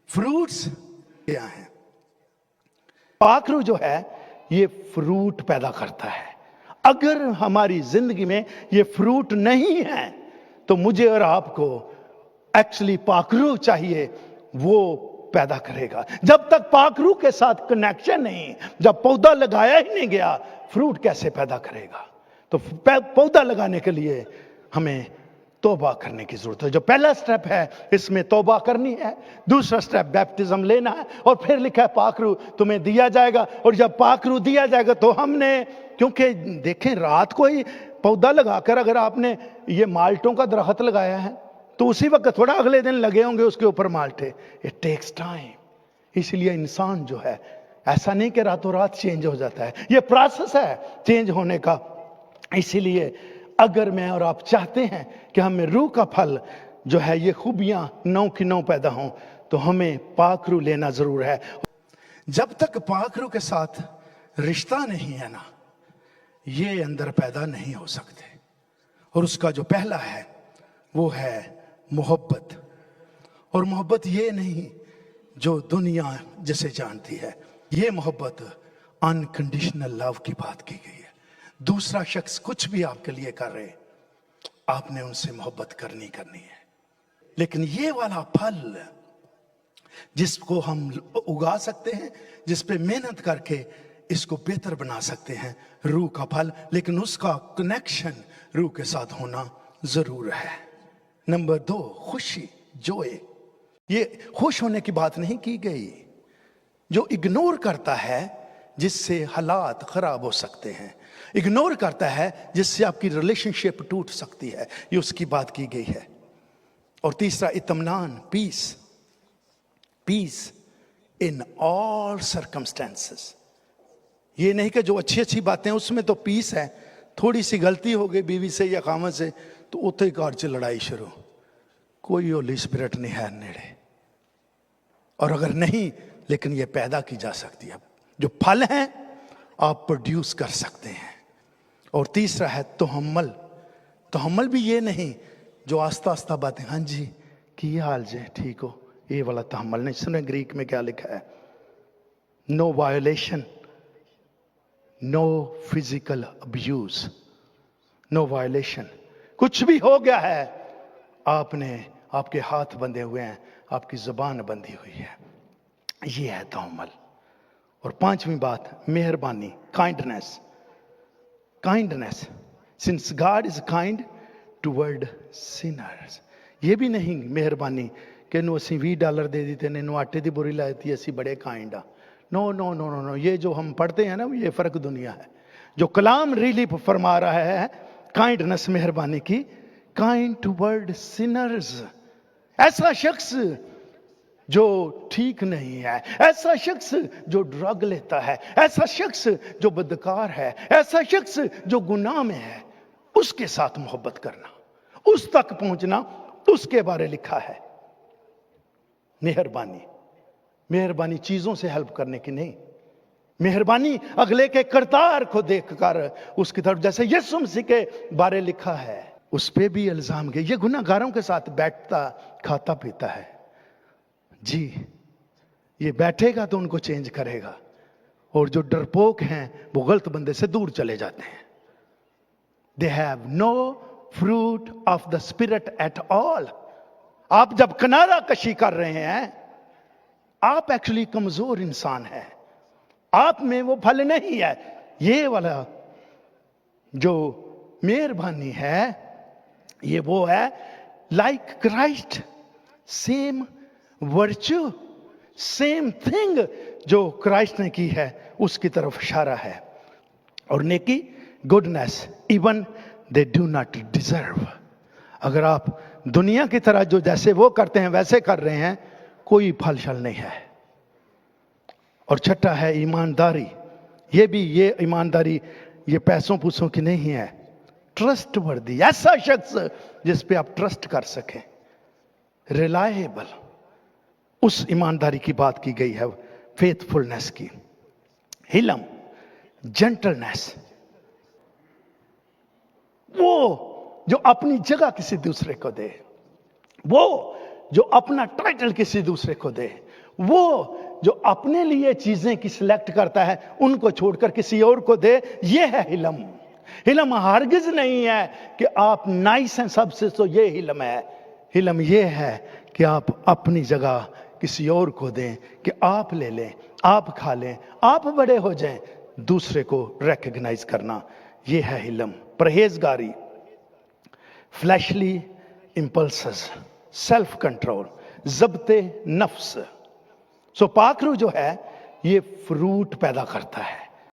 Fruits क्या हैं? पाखरू जो है ये फ्रूट पैदा करता है। अगर हमारी जिंदगी में ये फ्रूट नहीं है तो मुझे और आपको एक्चुअली पाखरू चाहिए, वो पैदा करेगा। जब तक पाखरू के साथ कनेक्शन नहीं, जब पौधा लगाया ही नहीं गया, फ्रूट कैसे पैदा करेगा? तो पौधा लगाने के लिए हमें तौबा करने की जरूरत है। जो पहला स्टेप है इसमें तौबा करनी है। दूसरा स्टेप बैप्टिज्म लेना है, और फिर लिखा है पाखरू तुम्हें दिया जाएगा। और जब पाखरू दिया जाएगा तो हमने, क्योंकि देखें रात को ही पौधा लगाकर अगर आपने ये माल्टों का दरख्त लगाया है तो उसी वक्त थोड़ा अगले दिन लगे होंगे उसके ऊपर माल्टे। It takes time. इसलिए इंसान जो है ऐसा नहीं कि रातों रात चेंज हो जाता है, ये प्रोसेस है चेंज होने का। इसीलिए अगर मैं और आप चाहते हैं कि हमें रूह का फल जो है ये खूबियां 9 की 9 पैदा हों, तो हमें पाखरू लेना जरूर है। जब तक पाखरू के साथ रिश्ता नहीं है ना, ये अंदर पैदा नहीं हो सकते। और उसका जो पहला है वो है मोहब्बत। और मोहब्बत ये नहीं जो दुनिया जिसे जानती है, ये मोहब्बत अनकंडीशनल लव की बात की गई है। दूसरा शख्स कुछ भी आपके लिए कर रहे, आपने उनसे मोहब्बत करनी है। लेकिन ये वाला फल जिसको हम उगा सकते हैं, जिस पे मेहनत करके इसको बेहतर बना सकते हैं, रूह का फल, लेकिन उसका कनेक्शन रूह के साथ होना जरूर है। नंबर 2, खुशी, जॉय। ये खुश होने की बात नहीं की गई। जो इग्नोर करता है जिससे हालात खराब हो सकते हैं, इग्नोर करता है जिससे आपकी रिलेशनशिप टूट सकती है, ये उसकी बात की गई है। और तीसरा इत्मीनान, peace, peace in all circumstances. ये नहीं कि जो अच्छी अच्छी बातें उसमें तो पीस है, थोड़ी सी गलती हो गई बीवी से या खामद से तो उते कार च लड़ाई शुरू, कोई होली स्पिरिट नहीं है नेड़े। और अगर नहीं, लेकिन ये पैदा की जा सकती है, जो फल हैं आप प्रोड्यूस कर सकते हैं। और तीसरा है तोहम्मल। तोहम्मल भी ये नहीं जो आस्ता आस्ता बातें, हाँ जी की हाल जे ठीक हो, ये वाला तहम्मल नहीं। सुने ग्रीक में क्या लिखा है? No violation, no physical abuse, no violation. कुछ भी हो गया है, आपने, आपके हाथ बंधे हुए हैं, आपकी जुबान बंधी हुई है, ये है तहम्मुल। और 5वीं बात, मेहरबानी, kindness. Kindness, since God is kind toward Sinners. ये भी नहीं मेहरबानी कि नु असी $20 दे दिते ने, नु आटे दी बोरी लाई थी, असी बड़े काइंड आ। No no no no no, ये जो हम पढ़ते हैं ना, ये फर्क दुनिया है। जो कलाम रिली फरमा रहा है काइंडनेस, मेहरबानी की, काइंड टुवर्ड सिनर्स। ऐसा शख्स जो ठीक नहीं है, ऐसा शख्स जो ड्रग लेता है, ऐसा शख्स जो बदकार है, ऐसा शख्स जो गुनाह में है, उसके साथ मोहब्बत करना, उस तक पहुंचना, उसके बारे लिखा है। मेहरबानी, मेहरबानी चीजों से हेल्प करने की नहीं, मेहरबानी अगले के करतार को देखकर उसकी तरफ, जैसे यीशु मसीह के बारे लिखा है, उस पे भी इल्जाम के, ये गुनाहगारों के साथ बैठता खाता पीता है। जी, ये बैठेगा तो उनको चेंज करेगा, और जो डरपोक हैं वो गलत बंदे से दूर चले जाते हैं। They have no fruit of the spirit at all. आप जब किनारा कशी कर रहे हैं, आप एक्चुअली कमजोर इंसान हैं, आप में वो फल नहीं है। ये वाला जो मेहरबानी है, ये वो है like Christ, same virtue, same thing जो क्राइस्ट ने की है, उसकी तरफ इशारा है। और नेकी, goodness, even they do not deserve. अगर आप दुनिया की तरह जो जैसे वो करते हैं वैसे कर रहे हैं, कोई फल शल नहीं है। और छठा है ईमानदारी। ये भी, ये ईमानदारी ये पैसों पूसों की नहीं है, ट्रस्ट वर्दी, ऐसा शख्स जिस पे आप ट्रस्ट कर सकें, रिलायबल, उस ईमानदारी की बात की गई है, फेथफुलनेस की। हिलम, जेंटलनेस, वो जो अपनी जगह किसी दूसरे को दे, वो जो अपना टाइटल किसी दूसरे को दे, وہ جو اپنے لیے چیزیں کی سلیکٹ کرتا ہے ان کو چھوڑ کر کسی اور کو دے، یہ ہے حلم۔ حلم ہرگز نہیں ہے کہ آپ نائس ہیں سب سے تو یہ حلم ہے۔ حلم یہ ہے کہ آپ اپنی جگہ کسی اور کو دیں، کہ آپ لے لیں، آپ کھا لیں، آپ بڑے ہو جائیں، دوسرے کو ریکگنائز کرنا، یہ ہے حلم۔ پرہیزگاری، فلیشلی امپلسز، سیلف کنٹرول، ضبط نفس۔ سو پاک روح جو ہے یہ فروٹ پیدا کرتا ہے۔